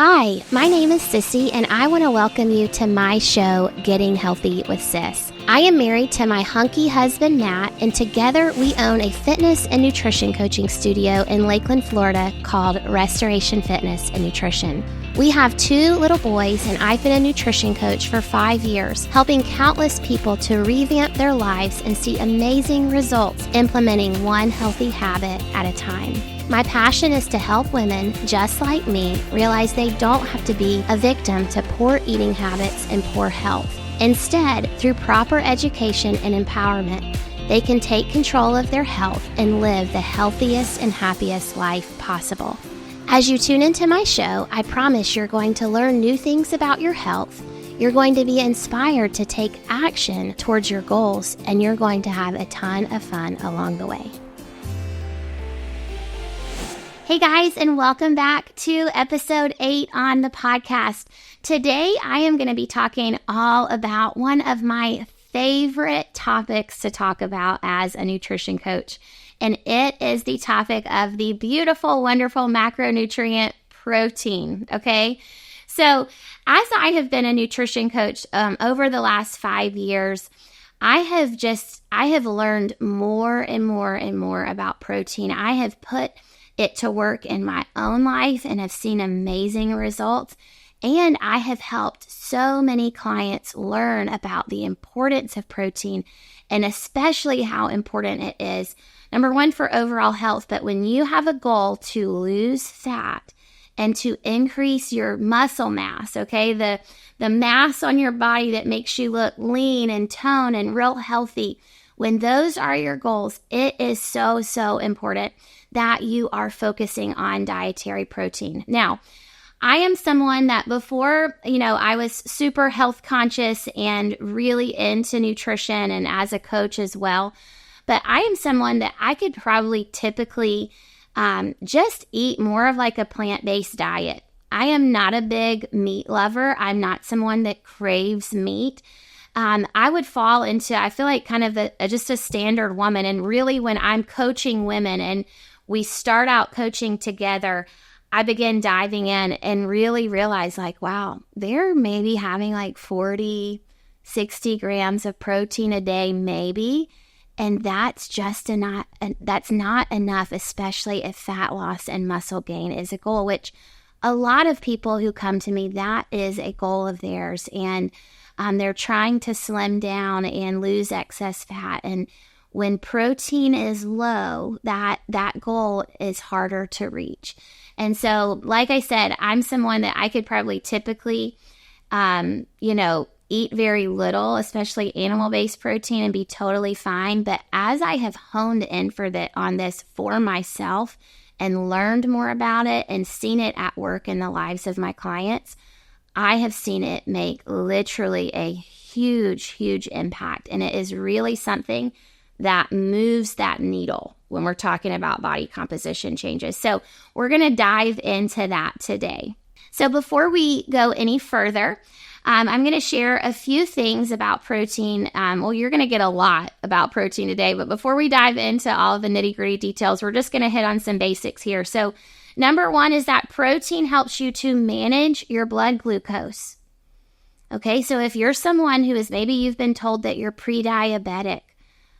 Hi, my name is Sissy, and I want to welcome you to my show, Getting Healthy with Sis. I am married to my hunky husband, Matt, and together we own a fitness and nutrition coaching studio in Lakeland, Florida called Restoration Fitness and Nutrition. We have 2 little boys, and I've been a nutrition coach for 5 years, helping countless people to revamp their lives and see amazing results implementing one healthy habit at a time. My passion is to help women just like me realize they don't have to be a victim to poor eating habits and poor health. Instead, through proper education and empowerment, they can take control of their health and live the healthiest and happiest life possible. As you tune into my show, I promise you're going to learn new things about your health. You're going to be inspired to take action towards your goals, and you're going to have a ton of fun along the way. Hey guys, and welcome back to episode 8 on the podcast. Today, I am going to be talking all about one of my favorite topics to talk about as a nutrition coach, and it is the topic of the beautiful, wonderful macronutrient protein, okay? So, as I have been a nutrition coach over the last 5 years, I have learned more and more and more about protein. I have put it to work in my own life and have seen amazing results. And I have helped so many clients learn about the importance of protein and especially how important it is, number one, for overall health. But when you have a goal to lose fat and to increase your muscle mass, okay, the mass on your body that makes you look lean and toned and real healthy, when those are your goals, it is so, so important that you are focusing on dietary protein. Now, I am someone that before, I was super health conscious and really into nutrition and as a coach as well. But I am someone that I could probably typically just eat more of like a plant-based diet. I am not a big meat lover. I'm not someone that craves meat. I would fall into, I feel like kind of just a standard woman. And really when I'm coaching women and we start out coaching together, I begin diving in and really realize like, wow, they're maybe having like 40, 60 grams of protein a day, maybe. And that's not enough, especially if fat loss and muscle gain is a goal, which a lot of people who come to me, that is a goal of theirs. And they're trying to slim down and lose excess fat. And when protein is low, that goal is harder to reach. And so, like I said, I'm someone that I could probably typically, eat very little, especially animal-based protein, and be totally fine. But as I have honed in on this for myself and learned more about it and seen it at work in the lives of my clients, I have seen it make literally a huge, huge impact. And it is really something that moves that needle when we're talking about body composition changes. So we're going to dive into that today. So before we go any further, I'm going to share a few things about protein. You're going to get a lot about protein today, but before we dive into all of the nitty-gritty details, we're just going to hit on some basics here. So number one is that protein helps you to manage your blood glucose. Okay, so if you're someone who is, maybe you've been told that you're pre-diabetic,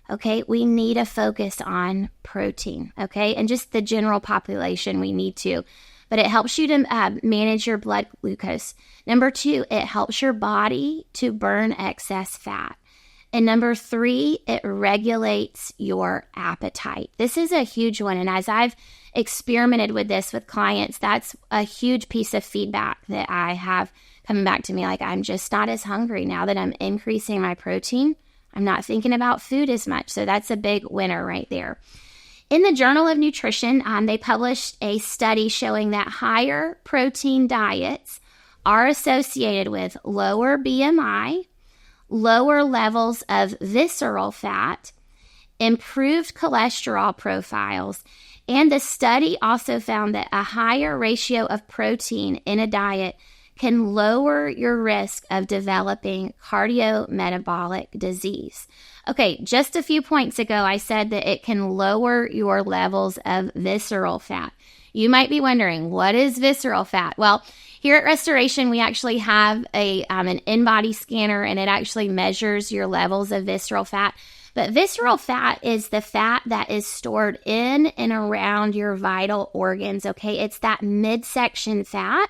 okay, we need to focus on protein, okay, and just the general population we need to. But it helps you to manage your blood glucose. Number 2, it helps your body to burn excess fat. And number 3, it regulates your appetite. This is a huge one. And as I've experimented with this with clients, that's a huge piece of feedback that I have coming back to me. Like, I'm just not as hungry now that I'm increasing my protein. I'm not thinking about food as much. So that's a big winner right there. In the Journal of Nutrition, they published a study showing that higher protein diets are associated with lower BMI, lower levels of visceral fat, improved cholesterol profiles, and the study also found that a higher ratio of protein in a diet can lower your risk of developing cardiometabolic disease. Okay, just a few points ago, I said that it can lower your levels of visceral fat. you might be wondering, what is visceral fat? Well, here at Restoration, we actually have an in-body scanner, and it actually measures your levels of visceral fat. But visceral fat is the fat that is stored in and around your vital organs, okay? It's that midsection fat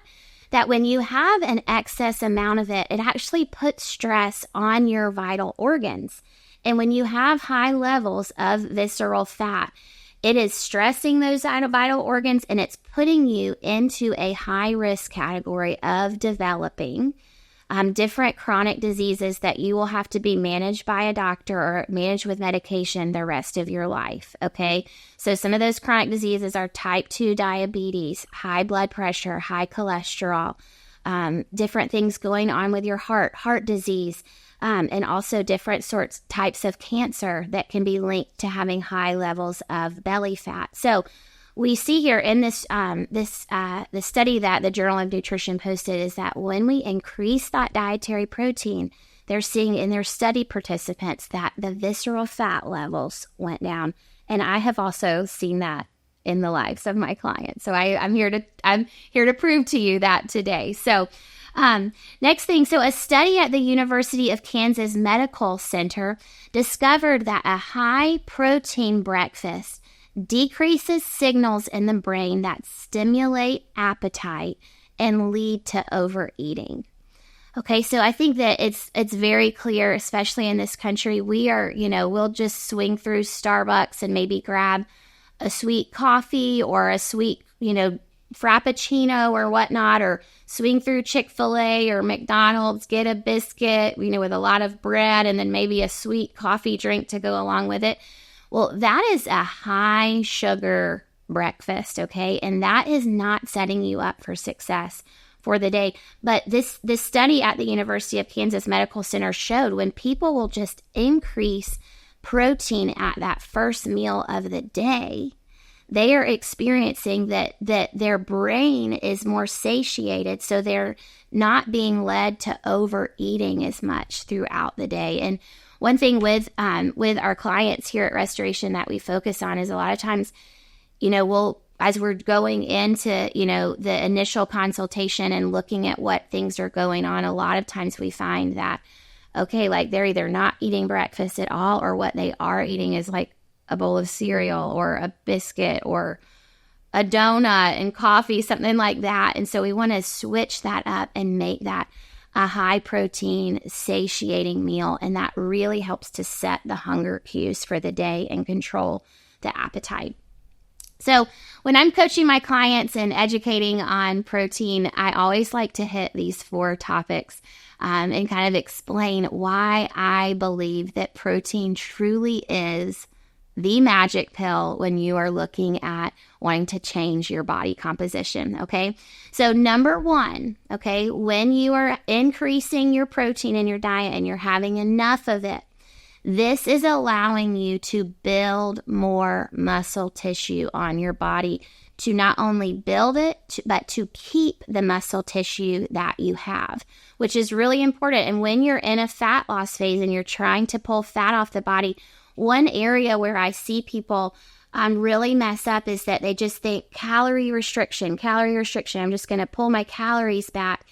that when you have an excess amount of it, it actually puts stress on your vital organs. And when you have high levels of visceral fat, it is stressing those vital organs, and it's putting you into a high-risk category of developing different chronic diseases that you will have to be managed by a doctor or managed with medication the rest of your life, okay? So some of those chronic diseases are type 2 diabetes, high blood pressure, high cholesterol, different things going on with your heart disease, and also different types of cancer that can be linked to having high levels of belly fat. So we see here in this the study that the Journal of Nutrition posted is that when we increase that dietary protein, they're seeing in their study participants that the visceral fat levels went down. And I have also seen that in the lives of my clients. So I'm here to prove to you that today. So next thing, so a study at the University of Kansas Medical Center discovered that a high protein breakfast decreases signals in the brain that stimulate appetite and lead to overeating. Okay, so I think that it's very clear, especially in this country, we'll just swing through Starbucks and maybe grab a sweet coffee or a sweet, Frappuccino or whatnot, or swing through Chick-fil-A or McDonald's, get a biscuit, with a lot of bread and then maybe a sweet coffee drink to go along with it. Well, that is a high sugar breakfast, okay? And that is not setting you up for success for the day. But this study at the University of Kansas Medical Center showed when people will just increase protein at that first meal of the day, they are experiencing that their brain is more satiated, so they're not being led to overeating as much throughout the day. And one thing with our clients here at Restoration that we focus on is a lot of times, as we're going into, the initial consultation and looking at what things are going on, a lot of times we find that, okay, like they're either not eating breakfast at all, or what they are eating is like a bowl of cereal or a biscuit or a donut and coffee, something like that. And so we want to switch that up and make that a high protein, satiating meal. And that really helps to set the hunger cues for the day and control the appetite. So when I'm coaching my clients and educating on protein, I always like to hit these 4 topics and kind of explain why I believe that protein truly is the magic pill when you are looking at wanting to change your body composition, okay? So number 1, okay, when you are increasing your protein in your diet and you're having enough of it, this is allowing you to build more muscle tissue on your body, to not only build it, but to keep the muscle tissue that you have, which is really important. And when you're in a fat loss phase and you're trying to pull fat off the body, one area where I see people really mess up is that they just think calorie restriction. I'm just going to pull my calories back.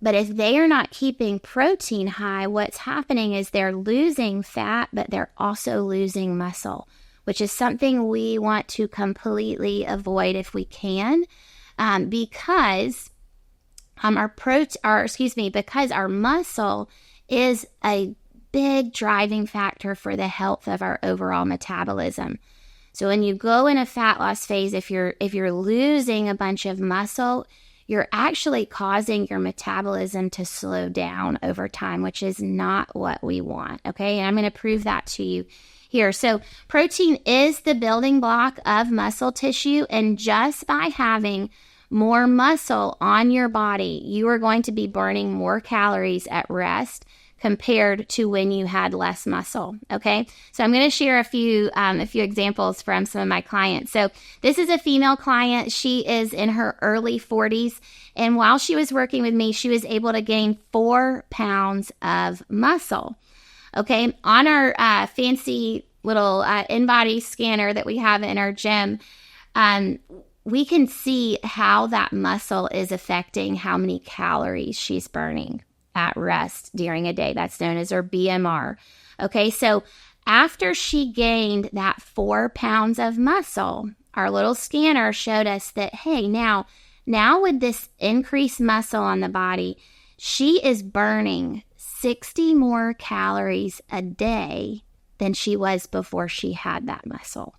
But if they are not keeping protein high, what's happening is they're losing fat, but they're also losing muscle, which is something we want to completely avoid if we can, because because our muscle is a big driving factor for the health of our overall metabolism. So when you go in a fat loss phase, if you're losing a bunch of muscle, you're actually causing your metabolism to slow down over time, which is not what we want, okay? And I'm going to prove that to you here. So protein is the building block of muscle tissue, and just by having more muscle on your body, you are going to be burning more calories at rest compared to when you had less muscle, okay? So I'm going to share a few examples from some of my clients. So this is a female client. She is in her early 40s, and while she was working with me, she was able to gain 4 pounds of muscle, okay? On our fancy little in-body scanner that we have in our gym, we can see how that muscle is affecting how many calories she's burning at rest during a day. That's known as her BMR. Okay, so after she gained that 4 pounds of muscle, our little scanner showed us that, hey, now with this increased muscle on the body, she is burning 60 more calories a day than she was before she had that muscle.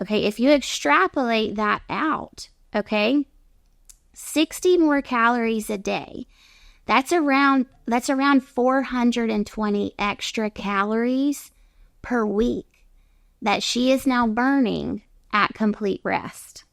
Okay, if you extrapolate that out, okay, 60 more calories a day, that's around 420 extra calories per week that she is now burning at complete rest.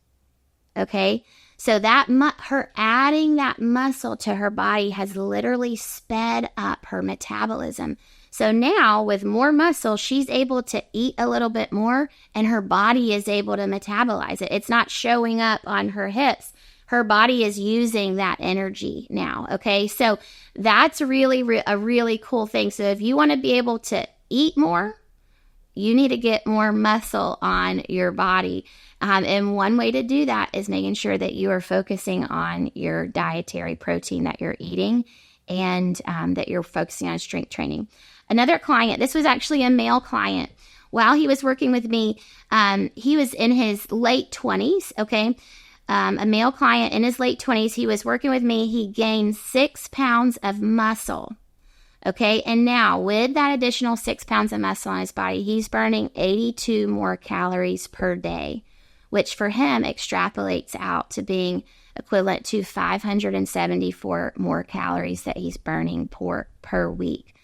Okay, so that her adding that muscle to her body has literally sped up her metabolism. So now with more muscle, she's able to eat a little bit more and her body is able to metabolize it. It's not showing up on her hips. Her body is using that energy now. Okay, so that's really a really cool thing. So if you want to be able to eat more, you need to get more muscle on your body. And one way to do that is making sure that you are focusing on your dietary protein that you're eating and that you're focusing on strength training. Another client, this was actually a male client. While he was working with me, he was in his late 20s, okay? A male client in his late 20s, he was working with me. He gained 6 pounds of muscle. Okay, and now with that additional 6 pounds of muscle on his body, he's burning 82 more calories per day, which for him extrapolates out to being equivalent to 574 more calories that he's burning per week.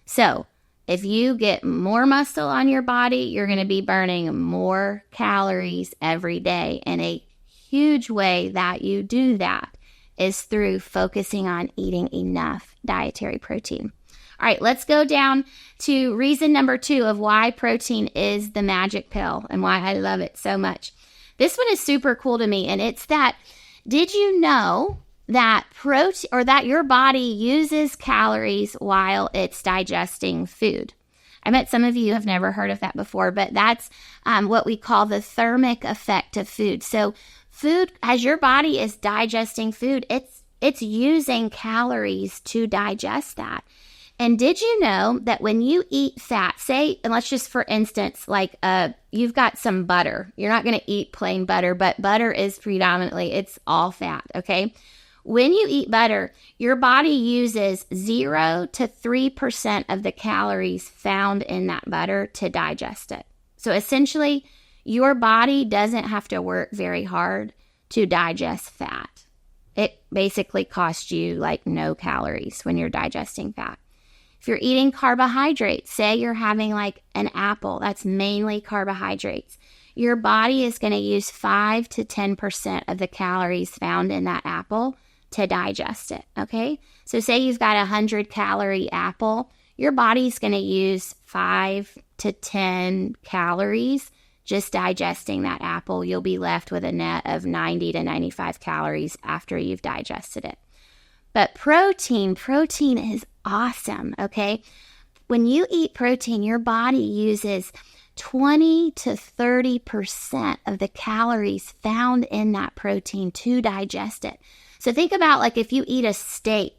So if you get more muscle on your body, you're going to be burning more calories every day. And a huge way that you do that is through focusing on eating enough dietary protein. All right, let's go down to reason number 2 of why protein is the magic pill and why I love it so much. This one is super cool to me, and it's that, did you know that protein, or that your body uses calories while it's digesting food? I bet some of you have never heard of that before, but that's what we call the thermic effect of food. So food, as your body is digesting food, it's using calories to digest that. And did you know that when you eat fat, say, and let's just for instance, like you've got some butter. You're not going to eat plain butter, but butter is predominantly, it's all fat, okay? When you eat butter, your body uses 0 to 3% of the calories found in that butter to digest it. So essentially, your body doesn't have to work very hard to digest fat. It basically costs you like no calories when you're digesting fat. If you're eating carbohydrates, say you're having like an apple, that's mainly carbohydrates. Your body is going to use 5 to 10% of the calories found in that apple to digest it, okay? So say you've got a 100-calorie apple, your body's going to use 5 to 10 calories just digesting that apple. You'll be left with a net of 90 to 95 calories after you've digested it. But protein is awesome, okay? When you eat protein, your body uses 20 to 30% of the calories found in that protein to digest it. So think about like if you eat a steak,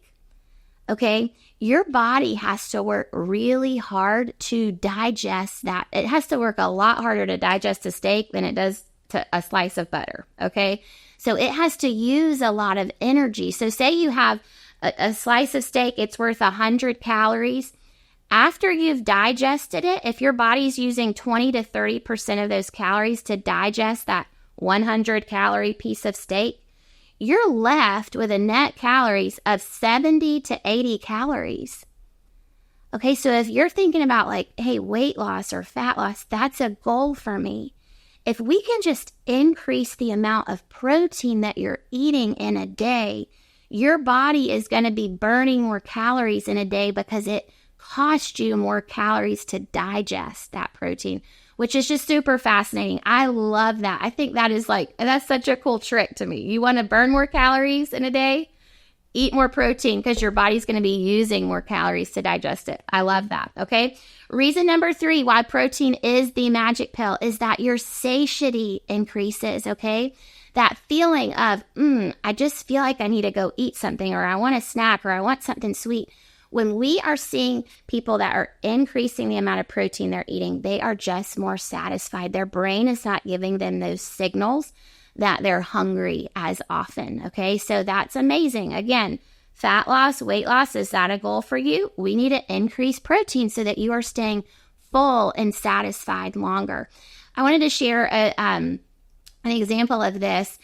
okay? Your body has to work really hard to digest that. It has to work a lot harder to digest a steak than it does to a slice of butter, okay? So it has to use a lot of energy. So say you have a slice of steak, it's worth 100 calories. After you've digested it, if your body's using 20 to 30% of those calories to digest that 100-calorie piece of steak, you're left with a net calories of 70 to 80 calories. Okay, so if you're thinking about like, hey, weight loss or fat loss, that's a goal for me. If we can just increase the amount of protein that you're eating in a day, your body is going to be burning more calories in a day because it costs you more calories to digest that protein, which is just super fascinating. I love that. I think that is that's such a cool trick to me. You want to burn more calories in a day? Eat more protein because your body's going to be using more calories to digest it. I love that, okay? Reason number 3 why protein is the magic pill is that your satiety increases, okay? that feeling of, I just feel like I need to go eat something, or I want a snack, or I want something sweet. When we are seeing people that are increasing the amount of protein they're eating, they are just more satisfied. Their brain is not giving them those signals that they're hungry as often. Okay, so that's amazing. Again, fat loss, weight loss, is that a goal for you? We need to increase protein so that you are staying full and satisfied longer. I wanted to share an example of this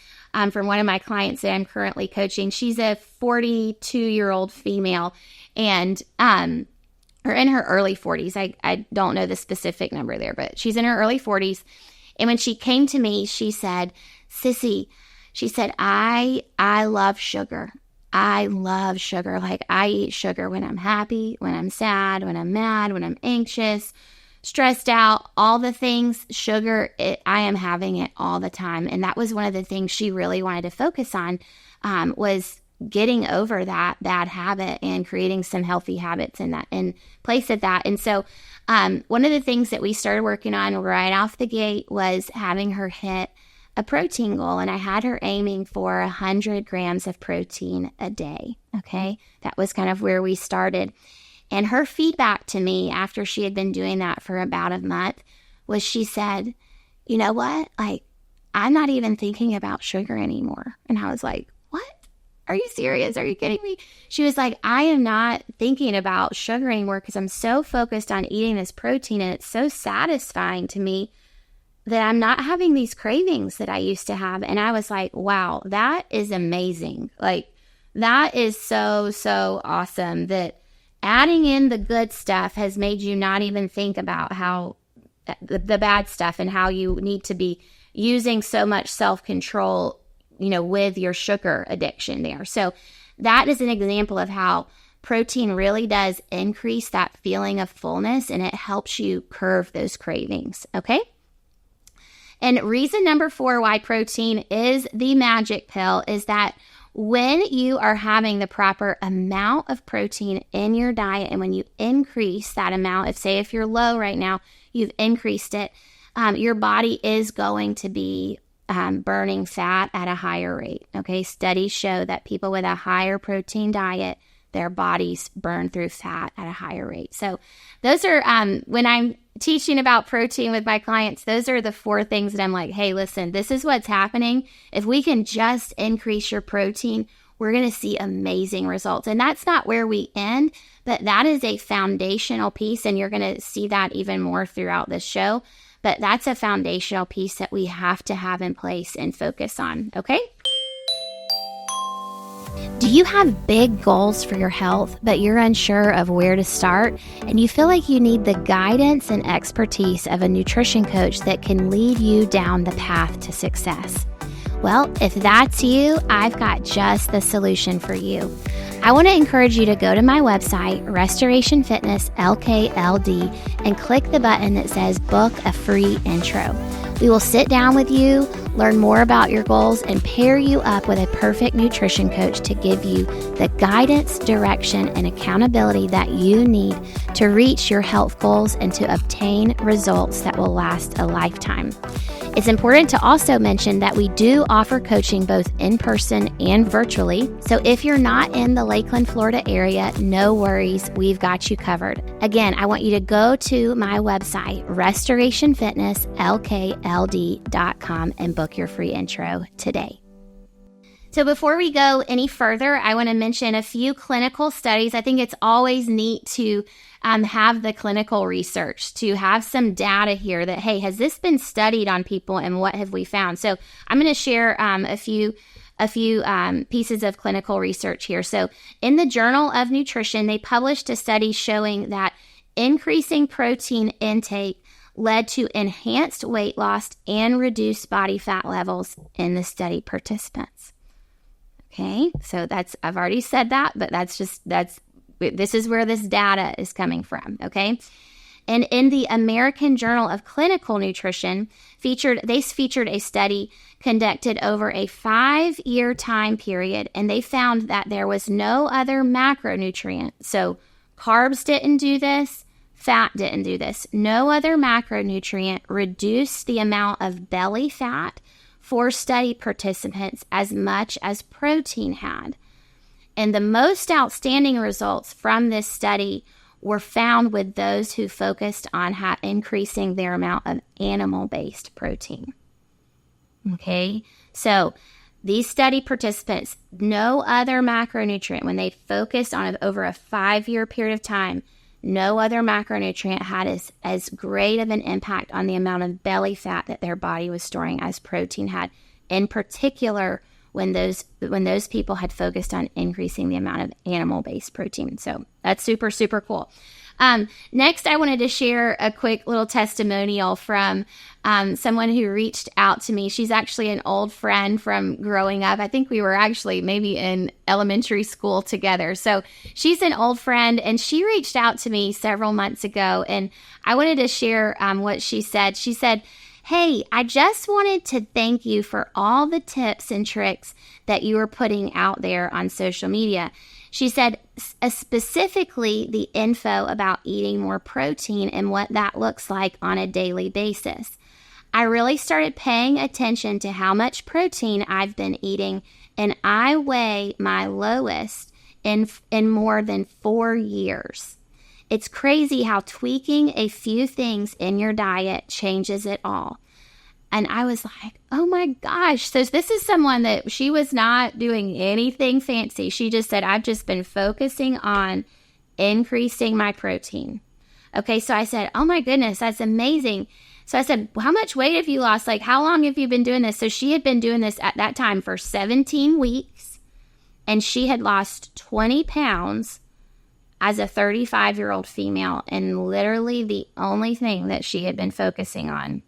from one of my clients that I'm currently coaching. She's a 42-year-old female, and or in her early 40s. I don't know the specific number there, but she's in her early 40s. And when she came to me, she said, Sissy, she said, I love sugar. I love sugar. Like, I eat sugar when I'm happy, when I'm sad, when I'm mad, when I'm anxious, stressed out, all the things. Sugar, I am having it all the time. And that was one of the things she really wanted to focus on, was getting over that bad habit and creating some healthy habits in place of that. And so one of the things that we started working on right off the gate was having her hit a protein goal. And I had her aiming for 100 grams of protein a day. Okay. That was kind of where we started. And her feedback to me after she had been doing that for about a month was, she said, you know what? Like, I'm not even thinking about sugar anymore. And I was like, what? Are you serious? Are you kidding me? She was like, I am not thinking about sugar anymore because I'm so focused on eating this protein, and it's so satisfying to me that I'm not having these cravings that I used to have. And I was like, wow, that is amazing. Like, that is so, so awesome that adding in the good stuff has made you not even think about how the bad stuff and how you need to be using so much self-control, with your sugar addiction there. So that is an example of how protein really does increase that feeling of fullness, and it helps you curb those cravings. Okay. And reason number 4 why protein is the magic pill is that when you are having the proper amount of protein in your diet, and when you increase that amount, if you're low right now, you've increased it, your body is going to be burning fat at a higher rate. Okay, studies show that people with a higher protein diet, their bodies burn through fat at a higher rate. So those are, when I'm teaching about protein with my clients, those are the 4 things that I'm like, hey, listen, this is what's happening. If we can just increase your protein, we're going to see amazing results. And that's not where we end, but that is a foundational piece. And you're going to see that even more throughout this show. But that's a foundational piece that we have to have in place and focus on. Okay? Do you have big goals for your health, but you're unsure of where to start, and you feel like you need the guidance and expertise of a nutrition coach that can lead you down the path to success? Well, if that's you, I've got just the solution for you. I want to encourage you to go to my website, Restoration Fitness LKLD, and click the button that says Book a Free Intro. We will sit down with you, learn more about your goals, and pair you up with a perfect nutrition coach to give you the guidance, direction, and accountability that you need to reach your health goals and to obtain results that will last a lifetime. It's important to also mention that we do offer coaching both in person and virtually. So if you're not in the Lakeland, Florida area, no worries, we've got you covered. Again, I want you to go to my website, restorationfitnesslkld.com, and book your free intro today. So before we go any further, I want to mention a few clinical studies. I think it's always neat to have the clinical research, to have some data here that, hey, has this been studied on people and what have we found? So I'm going to share a few pieces of clinical research here. So in the Journal of Nutrition, they published a study showing that increasing protein intake led to enhanced weight loss and reduced body fat levels in the study participants. Okay, so I've already said that, but this is where this data is coming from, okay? And in the American Journal of Clinical Nutrition, they featured a study conducted over a 5-year time period, and they found that there was no other macronutrient. So carbs didn't do this, fat didn't do this. No other macronutrient reduced the amount of belly fat for study participants as much as protein had. And the most outstanding results from this study were found with those who focused on increasing their amount of animal-based protein. Okay, so these study participants, no other macronutrient, when they focused on it over a 5-year period of time, no other macronutrient had as great of an impact on the amount of belly fat that their body was storing as protein had, in particular when those people had focused on increasing the amount of animal-based protein. So that's super, super cool. Next, I wanted to share a quick little testimonial from someone who reached out to me. She's actually an old friend from growing up. I think we were actually maybe in elementary school together. So she's an old friend, and she reached out to me several months ago, and I wanted to share what she said. She said, "Hey, I just wanted to thank you for all the tips and tricks that you are putting out there on social media." She said, specifically the info about eating more protein and what that looks like on a daily basis. I really started paying attention to how much protein I've been eating, and I weigh my lowest in more than 4 years. It's crazy how tweaking a few things in your diet changes it all. And I was like, oh my gosh. So this is someone that she was not doing anything fancy. She just said, I've just been focusing on increasing my protein. Okay, so I said, oh my goodness, that's amazing. So I said, how much weight have you lost? Like, how long have you been doing this? So she had been doing this at that time for 17 weeks, and she had lost 20 pounds as a 35-year-old female, and literally the only thing that she had been focusing on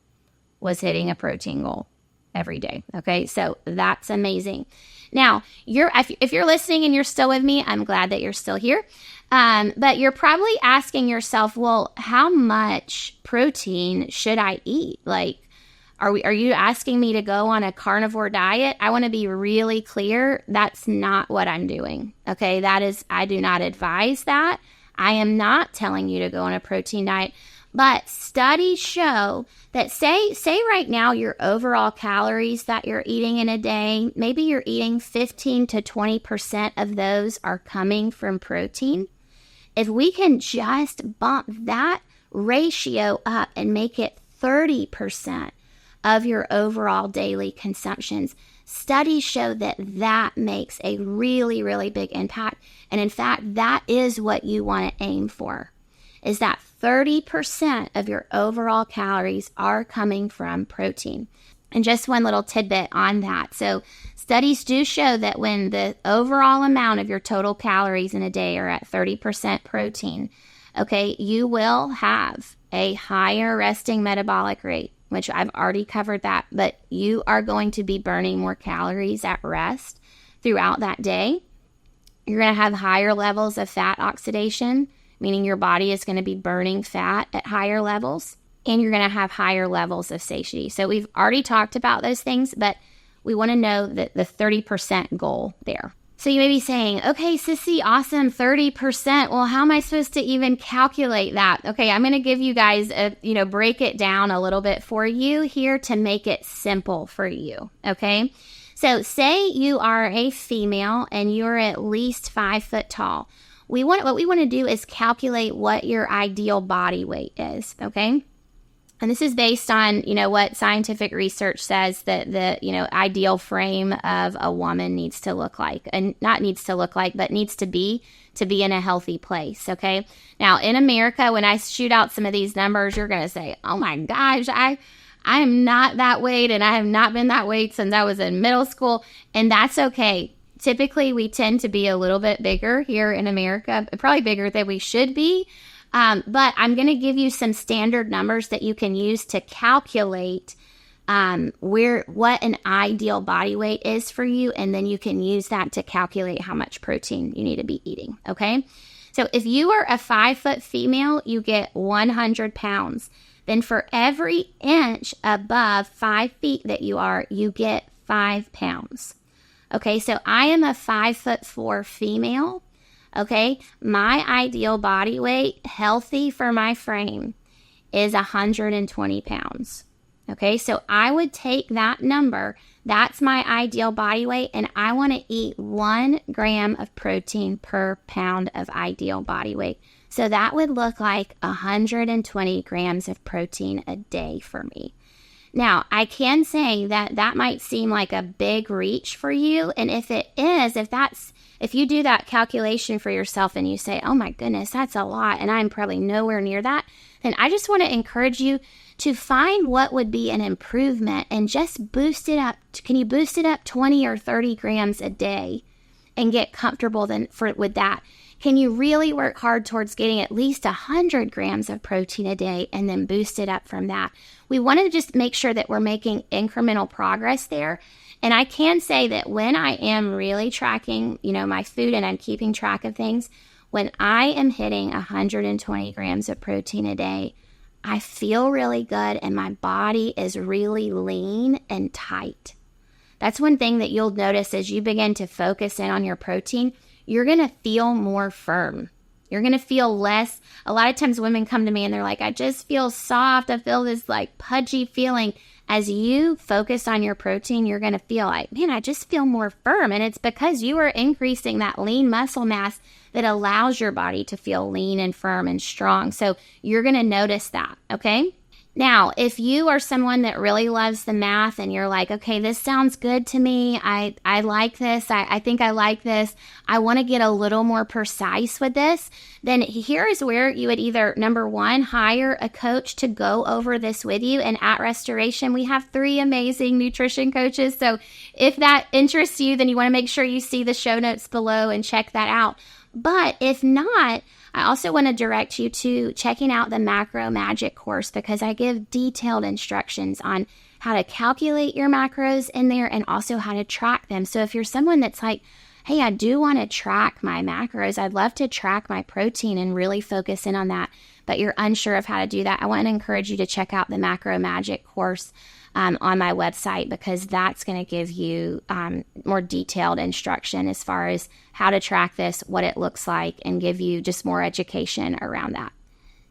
was hitting a protein goal every day. Okay, so that's amazing. Now, if you're listening and you're still with me, I'm glad that you're still here. But you're probably asking yourself, well, how much protein should I eat? Like, are you asking me to go on a carnivore diet? I want to be really clear. That's not what I'm doing. Okay, I do not advise that. I am not telling you to go on a protein diet. But studies show that say right now your overall calories that you're eating in a day, maybe you're eating 15 to 20% of those are coming from protein. If we can just bump that ratio up and make it 30% of your overall daily consumptions, studies show that makes a really, really big impact. And in fact, that is what you want to aim for, is that 30% of your overall calories are coming from protein. And just one little tidbit on that. So studies do show that when the overall amount of your total calories in a day are at 30% protein, okay, you will have a higher resting metabolic rate, which I've already covered that, but you are going to be burning more calories at rest throughout that day. You're going to have higher levels of fat oxidation, meaning your body is going to be burning fat at higher levels, and you're going to have higher levels of satiety. So we've already talked about those things, but we want to know that the 30% goal there. So you may be saying, okay, Sissy, awesome, 30%. Well, how am I supposed to even calculate that? Okay, I'm going to give you guys break it down a little bit for you here to make it simple for you, okay? So say you are a female and you're at least 5 foot tall. What we want to do is calculate what your ideal body weight is, okay? And this is based on, what scientific research says that the, ideal frame of a woman needs to look like. And not needs to look like, but needs to be in a healthy place, okay? Now, in America, when I shoot out some of these numbers, you're going to say, oh my gosh, I am not that weight, and I have not been that weight since I was in middle school, and that's okay. Typically, we tend to be a little bit bigger here in America, probably bigger than we should be. But I'm going to give you some standard numbers that you can use to calculate what an ideal body weight is for you, and then you can use that to calculate how much protein you need to be eating, okay? So if you are a 5 foot female, you get 100 pounds. Then for every inch above 5 feet that you get 5 pounds. Okay, so I am a 5'4" female. Okay, my ideal body weight, healthy for my frame, is 120 pounds. Okay, so I would take that number. That's my ideal body weight, and I want to eat 1 gram of protein per pound of ideal body weight. So that would look like 120 grams of protein a day for me. Now, I can say that that might seem like a big reach for you. And if it is, if you do that calculation for yourself and you say, oh my goodness, that's a lot, and I'm probably nowhere near that, then I just want to encourage you to find what would be an improvement and just boost it up. Can you boost it up 20 or 30 grams a day and get comfortable with that? Can you really work hard towards getting at least 100 grams of protein a day and then boost it up from that? We want to just make sure that we're making incremental progress there. And I can say that when I am really tracking, my food and I'm keeping track of things, when I am hitting 120 grams of protein a day, I feel really good and my body is really lean and tight. That's one thing that you'll notice as you begin to focus in on your protein. You're going to feel more firm. You're going to feel less. A lot of times women come to me and they're like, I just feel soft. I feel this like pudgy feeling. As you focus on your protein, you're going to feel like, man, I just feel more firm. And it's because you are increasing that lean muscle mass that allows your body to feel lean and firm and strong. So you're going to notice that, okay? Now, if you are someone that really loves the math and you're like, okay, this sounds good to me. I like this. I think I like this. I want to get a little more precise with this. Then here is where you would either, number one, hire a coach to go over this with you. And at Restoration, we have 3 amazing nutrition coaches. So if that interests you, then you want to make sure you see the show notes below and check that out. But if not, I also want to direct you to checking out the Macro Magic course because I give detailed instructions on how to calculate your macros in there and also how to track them. So if you're someone that's like, hey, I do want to track my macros, I'd love to track my protein and really focus in on that, but you're unsure of how to do that, I want to encourage you to check out the Macro Magic course on my website because that's going to give you more detailed instruction as far as how to track this, what it looks like, and give you just more education around that.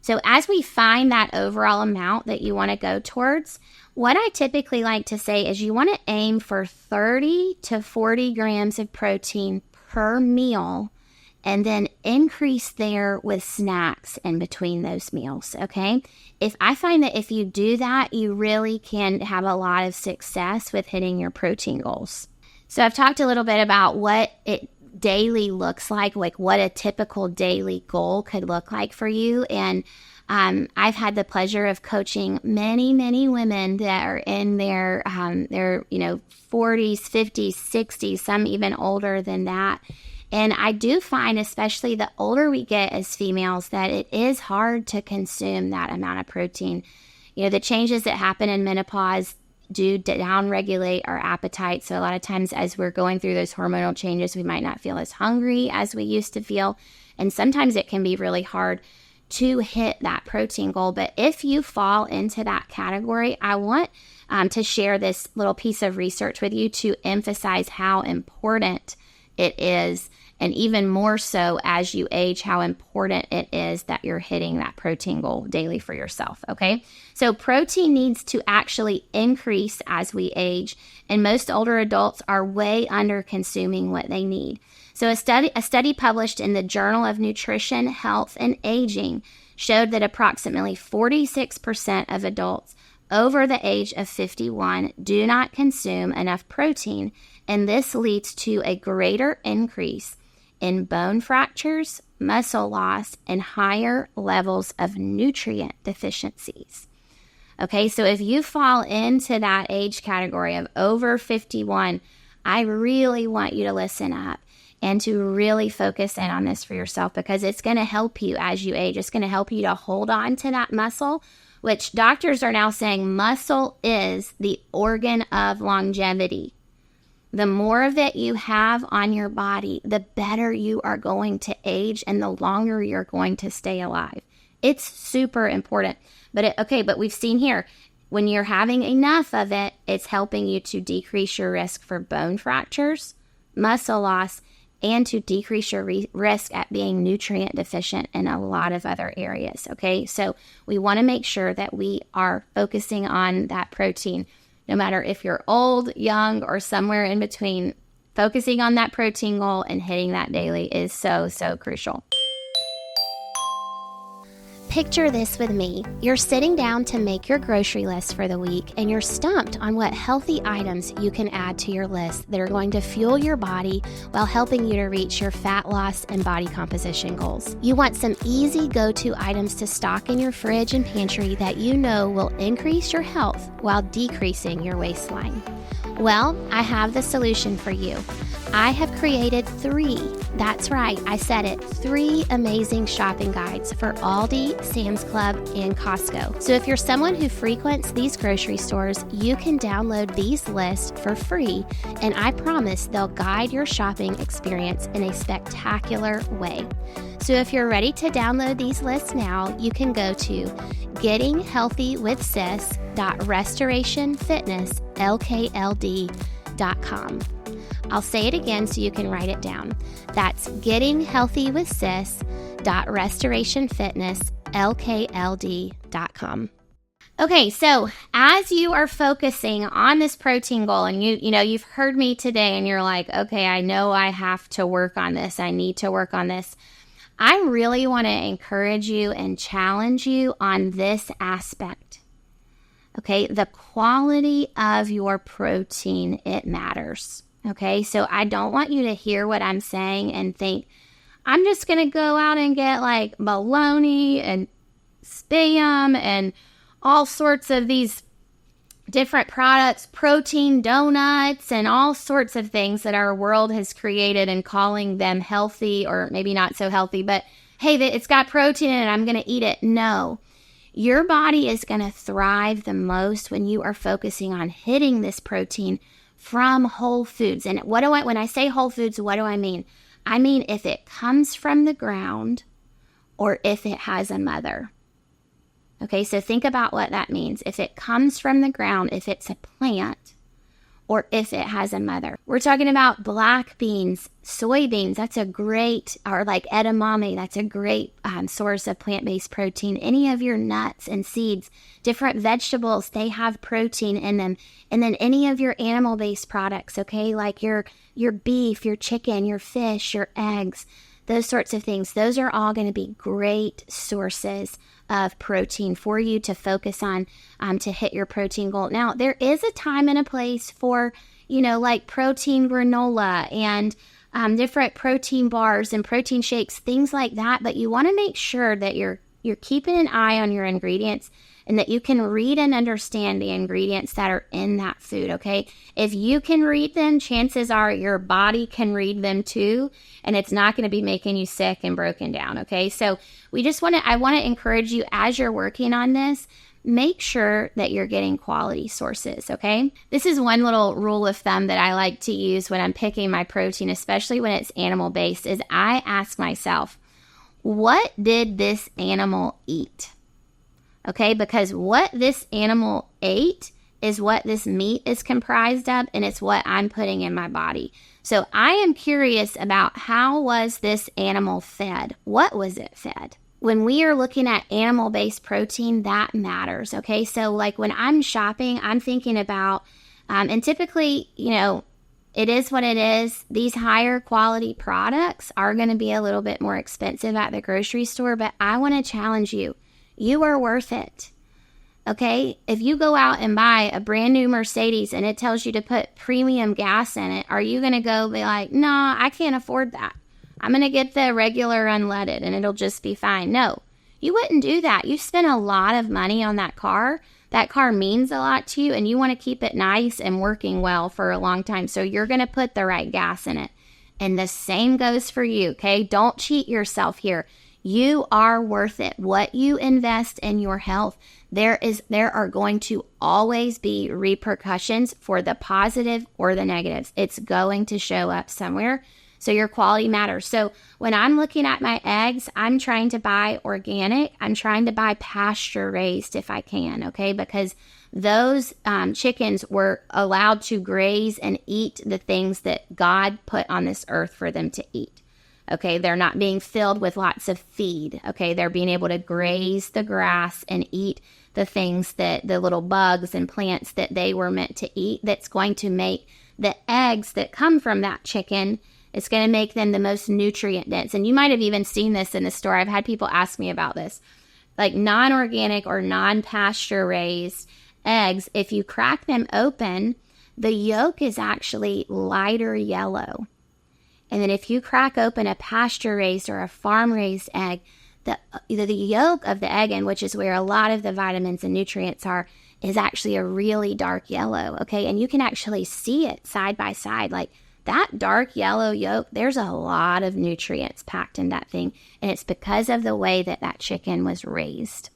So as we find that overall amount that you want to go towards, what I typically like to say is you want to aim for 30 to 40 grams of protein per meal and then increase there with snacks in between those meals, okay? I find that if you do that, you really can have a lot of success with hitting your protein goals. So I've talked a little bit about what it daily looks like what a typical daily goal could look like for you. And I've had the pleasure of coaching many, many women that are in their 40s, 50s, 60s, some even older than that. And I do find, especially the older we get as females, that it is hard to consume that amount of protein. The changes that happen in menopause do downregulate our appetite. So a lot of times as we're going through those hormonal changes, we might not feel as hungry as we used to feel. And sometimes it can be really hard to hit that protein goal. But if you fall into that category, I want to share this little piece of research with you to emphasize how important it is, and even more so as you age, how important it is that you're hitting that protein goal daily for yourself, okay? So protein needs to actually increase as we age, and most older adults are way under consuming what they need. So a study published in the Journal of Nutrition, Health, and Aging showed that approximately 46% of adults over the age of 51 do not consume enough protein, and this leads to a greater increase in bone fractures, muscle loss, and higher levels of nutrient deficiencies. Okay, so if you fall into that age category of over 51, I really want you to listen up and to really focus in on this for yourself because it's going to help you as you age. It's going to help you to hold on to that muscle, which doctors are now saying muscle is the organ of longevity. The more of it you have on your body, the better you are going to age and the longer you're going to stay alive. It's super important. But we've seen here, when you're having enough of it, it's helping you to decrease your risk for bone fractures, muscle loss, and to decrease your risk at being nutrient deficient in a lot of other areas, okay? So we want to make sure that we are focusing on that protein. No matter if you're old, young, or somewhere in between, focusing on that protein goal and hitting that daily is so, so crucial. Picture this with me. You're sitting down to make your grocery list for the week, and you're stumped on what healthy items you can add to your list that are going to fuel your body while helping you to reach your fat loss and body composition goals. You want some easy go-to items to stock in your fridge and pantry that you know will increase your health while decreasing your waistline. Well, I have the solution for you. I have created 3, that's right, I said it, 3 amazing shopping guides for Aldi, Sam's Club, and Costco. So if you're someone who frequents these grocery stores, you can download these lists for free, and I promise they'll guide your shopping experience in a spectacular way. So if you're ready to download these lists now, you can go to gettinghealthywithsis.restorationfitnesslkld.com. I'll say it again so you can write it down. That's gettinghealthywithsis.restorationfitnesslkld.com. Okay, so as you are focusing on this protein goal, and you've heard me today and you're like, okay, I know I have to work on this. I need to work on this. I really want to encourage you and challenge you on this aspect. Okay, the quality of your protein, it matters. Okay, so I don't want you to hear what I'm saying and think, I'm just going to go out and get like bologna and Spam and all sorts of these different products, protein donuts and all sorts of things that our world has created and calling them healthy or maybe not so healthy, but hey, it's got protein in it, I'm going to eat it. No, your body is going to thrive the most when you are focusing on hitting this protein from whole foods. And when I say whole foods, what do I mean? I mean if it comes from the ground or if it has a mother. Okay, so think about what that means. If it comes from the ground, if it's a plant, or if it has a mother. We're talking about black beans, soybeans, that's a great, or like edamame, that's a great source of plant-based protein. Any of your nuts and seeds, different vegetables, they have protein in them. And then any of your animal-based products, okay, like your beef, your chicken, your fish, your eggs, those sorts of things, those are all going to be great sources of protein for you to focus on to hit your protein goal. Now, there is a time and a place for, like protein granola and different protein bars and protein shakes, things like that. But you want to make sure that you're keeping an eye on your ingredients and that you can read and understand the ingredients that are in that food, okay? If you can read them, chances are your body can read them too, and it's not going to be making you sick and broken down, okay? So I want to encourage you as you're working on this, make sure that you're getting quality sources, okay? This is one little rule of thumb that I like to use when I'm picking my protein, especially when it's animal-based, is I ask myself, what did this animal eat? Okay, because what this animal ate is what this meat is comprised of, and it's what I'm putting in my body. So I am curious about how was this animal fed? What was it fed? When we are looking at animal-based protein, that matters, okay? So like when I'm shopping, I'm thinking about, and typically, it is what it is. These higher quality products are going to be a little bit more expensive at the grocery store, but I want to challenge you. You are worth it, okay? If you go out and buy a brand new Mercedes and it tells you to put premium gas in it, are you going to go be like, no, I can't afford that. I'm going to get the regular unleaded and it'll just be fine. No, you wouldn't do that. You spent a lot of money on that car. That car means a lot to you and you want to keep it nice and working well for a long time. So you're going to put the right gas in it. And the same goes for you, okay? Don't cheat yourself here. You are worth it. What you invest in your health, there are going to always be repercussions for the positive or the negatives. It's going to show up somewhere. So your quality matters. So when I'm looking at my eggs, I'm trying to buy organic. I'm trying to buy pasture raised if I can, okay? Because those chickens were allowed to graze and eat the things that God put on this earth for them to eat. Okay, they're not being filled with lots of feed. Okay, they're being able to graze the grass and eat the things that the little bugs and plants that they were meant to eat. That's going to make the eggs that come from that chicken, it's going to make them the most nutrient dense. And you might have even seen this in the store. I've had people ask me about this. Like non-organic or non-pasture raised eggs, if you crack them open, the yolk is actually lighter yellow. And then if you crack open a pasture-raised or a farm-raised egg, the yolk of the egg, which is where a lot of the vitamins and nutrients are, is actually a really dark yellow, okay? And you can actually see it side by side. Like that dark yellow yolk, there's a lot of nutrients packed in that thing. And it's because of the way that that chicken was raised,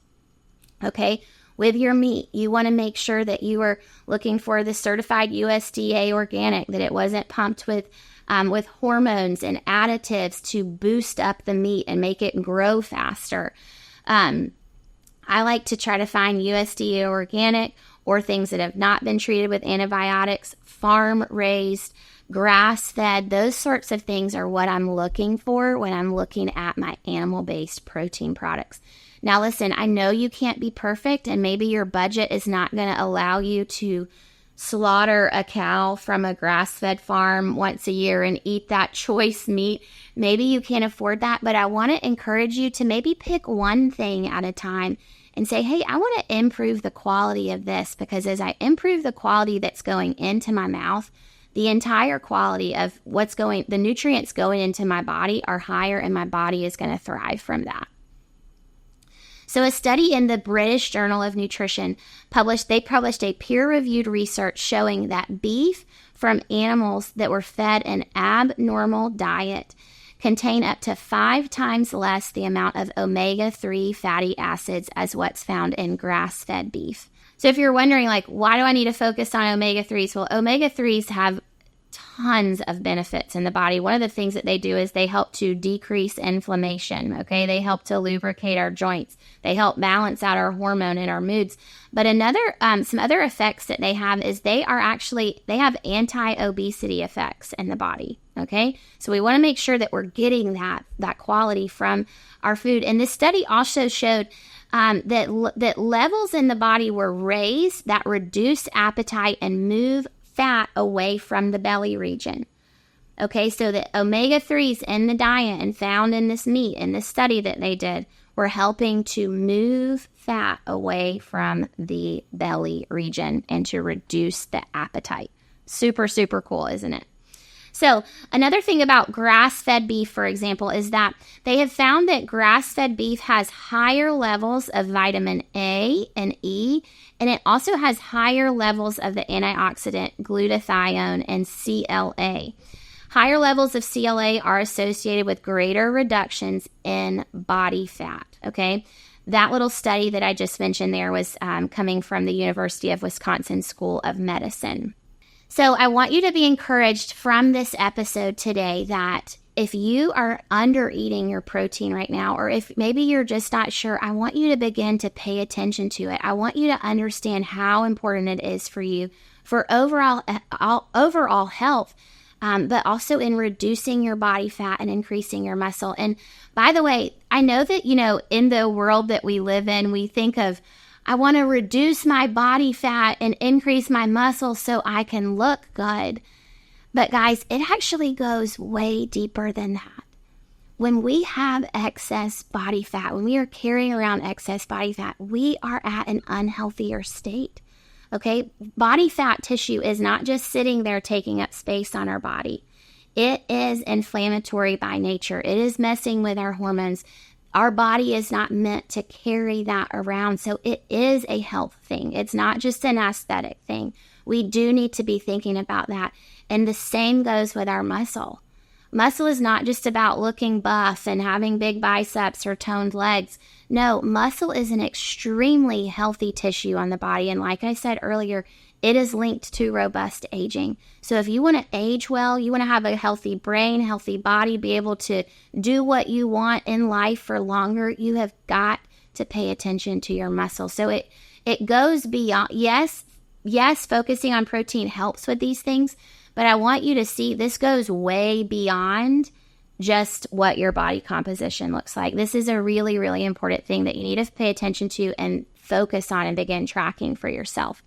okay? With your meat, you want to make sure that you are looking for the certified USDA organic, that it wasn't pumped with hormones and additives to boost up the meat and make it grow faster. I like to try to find USDA organic or things that have not been treated with antibiotics, farm-raised, grass-fed. Those sorts of things are what I'm looking for when I'm looking at my animal-based protein products. Now, listen, I know you can't be perfect, and maybe your budget is not going to allow you to slaughter a cow from a grass-fed farm once a year and eat that choice meat. Maybe you can't afford that, but I want to encourage you to maybe pick one thing at a time and say, hey, I want to improve the quality of this, because as I improve the quality that's going into my mouth, the entire quality of the nutrients going into my body are higher, and my body is going to thrive from that. So a study in the British Journal of Nutrition published a peer-reviewed research showing that beef from animals that were fed an abnormal diet contain up to 5 times less the amount of omega-3 fatty acids as what's found in grass-fed beef. So if you're wondering, like, why do I need to focus on omega-3s? Well, omega-3s have tons of benefits in the body. One of the things that they do is they help to decrease inflammation, okay? They help to lubricate our joints. They help balance out our hormone and our moods. But some other effects that they have is they have anti-obesity effects in the body, okay? So we want to make sure that we're getting that quality from our food. And this study also showed that levels in the body were raised that reduce appetite and move fat away from the belly region. Okay, so the omega-3s in the diet and found in this meat, in this study that they did, were helping to move fat away from the belly region and to reduce the appetite. Super, super cool, isn't it? So another thing about grass-fed beef, for example, is that they have found that grass-fed beef has higher levels of vitamin A and E, and it also has higher levels of the antioxidant glutathione and CLA. Higher levels of CLA are associated with greater reductions in body fat, okay? That little study that I just mentioned there was coming from the University of Wisconsin School of Medicine. So I want you to be encouraged from this episode today that if you are under eating your protein right now, or if maybe you're just not sure, I want you to begin to pay attention to it. I want you to understand how important it is for you for overall health, but also in reducing your body fat and increasing your muscle. And by the way, I know that, in the world that we live in, we think of, I want to reduce my body fat and increase my muscle so I can look good. But guys, it actually goes way deeper than that. When we have excess body fat, when we are carrying around excess body fat, we are at an unhealthier state. Okay? Body fat tissue is not just sitting there taking up space on our body. It is inflammatory by nature. It is messing with our hormones. Our body is not meant to carry that around. So it is a health thing. It's not just an aesthetic thing. We do need to be thinking about that. And the same goes with our muscle. Muscle is not just about looking buff and having big biceps or toned legs. No, muscle is an extremely healthy tissue on the body. And like I said earlier, it is linked to robust aging. So if you want to age well, you want to have a healthy brain, healthy body, be able to do what you want in life for longer, you have got to pay attention to your muscles. So it goes beyond, yes, focusing on protein helps with these things, but I want you to see this goes way beyond just what your body composition looks like. This is a really, really important thing that you need to pay attention to and focus on and begin tracking for yourself.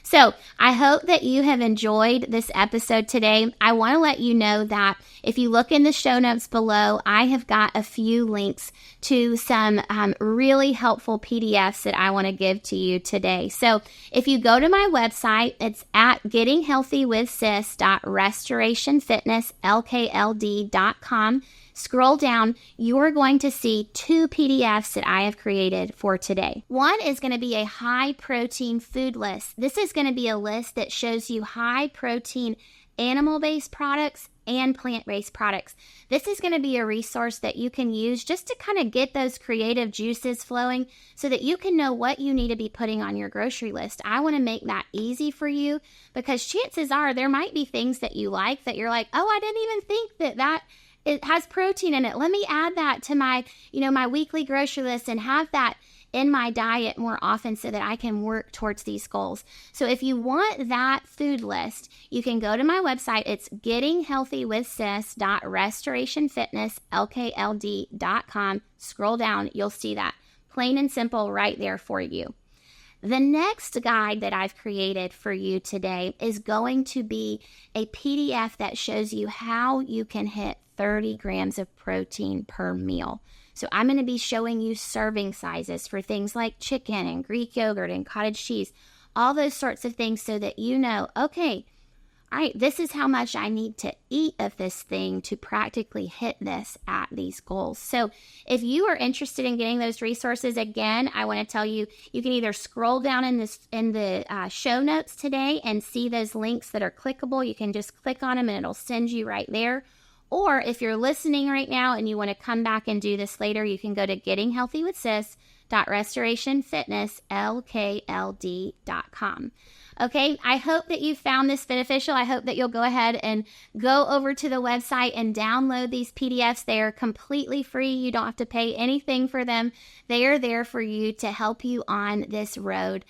So I hope that you have enjoyed this episode today. I want to let you know that if you look in the show notes below, I have got a few links to some really helpful PDFs that I want to give to you today. So if you go to my website, it's at gettinghealthywithsis.restorationfitnesslkld.com. Scroll down, you're going to see 2 PDFs that I have created for today. One is going to be a high protein food list. This is going to be a list that shows you high protein animal-based products and plant-based products. This is going to be a resource that you can use just to kind of get those creative juices flowing so that you can know what you need to be putting on your grocery list. I want to make that easy for you because chances are there might be things that you like that you're like, oh, I didn't even think that it has protein in it. Let me add that to my, my weekly grocery list and have that in my diet more often so that I can work towards these goals. So if you want that food list, you can go to my website. It's gettinghealthywithsis.restorationfitnesslkld.com. Scroll down, you'll see that. Plain and simple right there for you. The next guide that I've created for you today is going to be a PDF that shows you how you can hit 30 grams of protein per meal. So I'm going to be showing you serving sizes for things like chicken and Greek yogurt and cottage cheese, all those sorts of things so that you know, okay, all right, this is how much I need to eat of this thing to practically hit this at these goals. So if you are interested in getting those resources, again, I want to tell you, you can either scroll down in the show notes today and see those links that are clickable. You can just click on them and it'll send you right there. Or if you're listening right now and you want to come back and do this later, you can go to gettinghealthywithsis.restorationfitnesslkld.com. Okay, I hope that you found this beneficial. I hope that you'll go ahead and go over to the website and download these PDFs. They are completely free. You don't have to pay anything for them. They are there for you to help you on this road,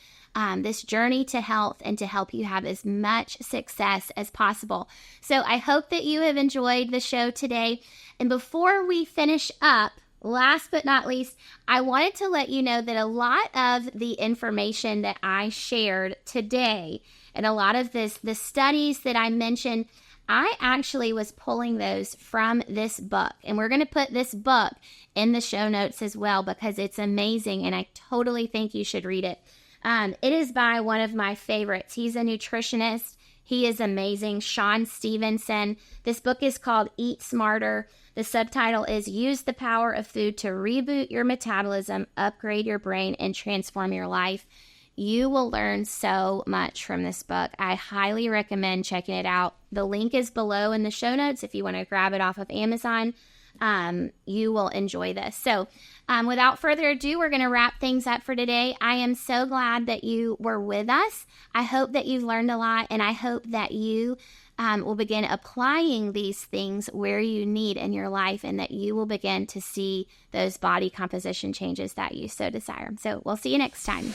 this journey to health, and to help you have as much success as possible. So I hope that you have enjoyed the show today. And before we finish up, last but not least, I wanted to let you know that a lot of the information that I shared today and a lot of the studies that I mentioned, I actually was pulling those from this book. And we're going to put this book in the show notes as well because it's amazing and I totally think you should read it. It is by one of my favorites. He's a nutritionist. He is amazing. Sean Stevenson. This book is called Eat Smarter. The subtitle is Use the Power of Food to Reboot Your Metabolism, Upgrade Your Brain, and Transform Your Life. You will learn so much from this book. I highly recommend checking it out. The link is below in the show notes if you want to grab it off of Amazon. You will enjoy this. So without further ado, we're going to wrap things up for today. I am so glad that you were with us. I hope that you've learned a lot, and I hope that you will begin applying these things where you need in your life, and that you will begin to see those body composition changes that you so desire. So we'll see you next time.